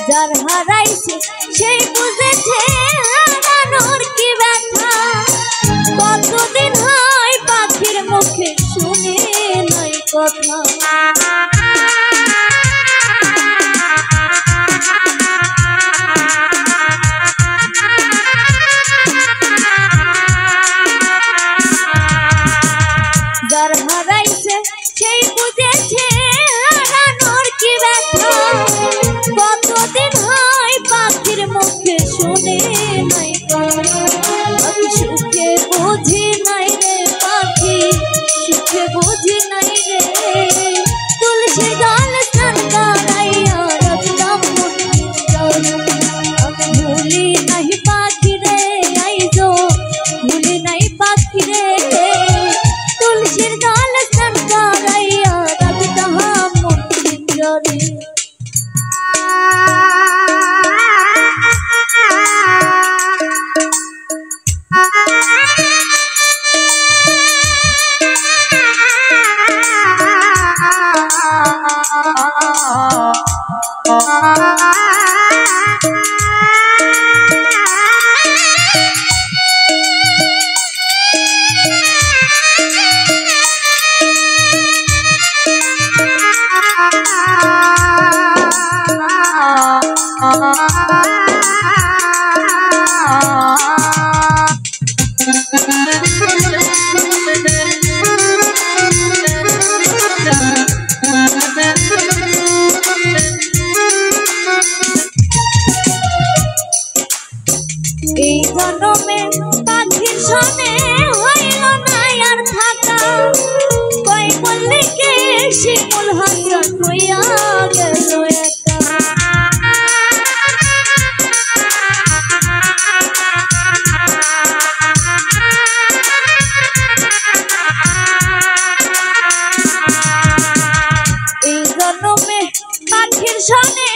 যার হারাইছে সেই বুঝেছে হারানোর কি ব্যথা। কতদিন হয় পাখির মুখে শুনে নাই কথা। যার হারাইছে সেই বুঝেছে হারানোর কি ব্যথা। কতদিন হয় পাখির মুখে শুনে নাই আমি সুখে বুঝি নাই রে পাখি, সুখে বুঝি নাই রে। তুলসী গাল স্নান করাইয়া রাখলাম আমি ভুলি নাই পাখি রে আইজো, ভুলি নাই পাখি রে। তুলসীর গাল স্নান করাইয়া রাখলাম মন্দিরে। এই জন্মে পাখির সনে হইল না আর থাকা। কই বললে কে শিমুল হাসান হইয়া গেল একা। এই জন্মে পাখির সনে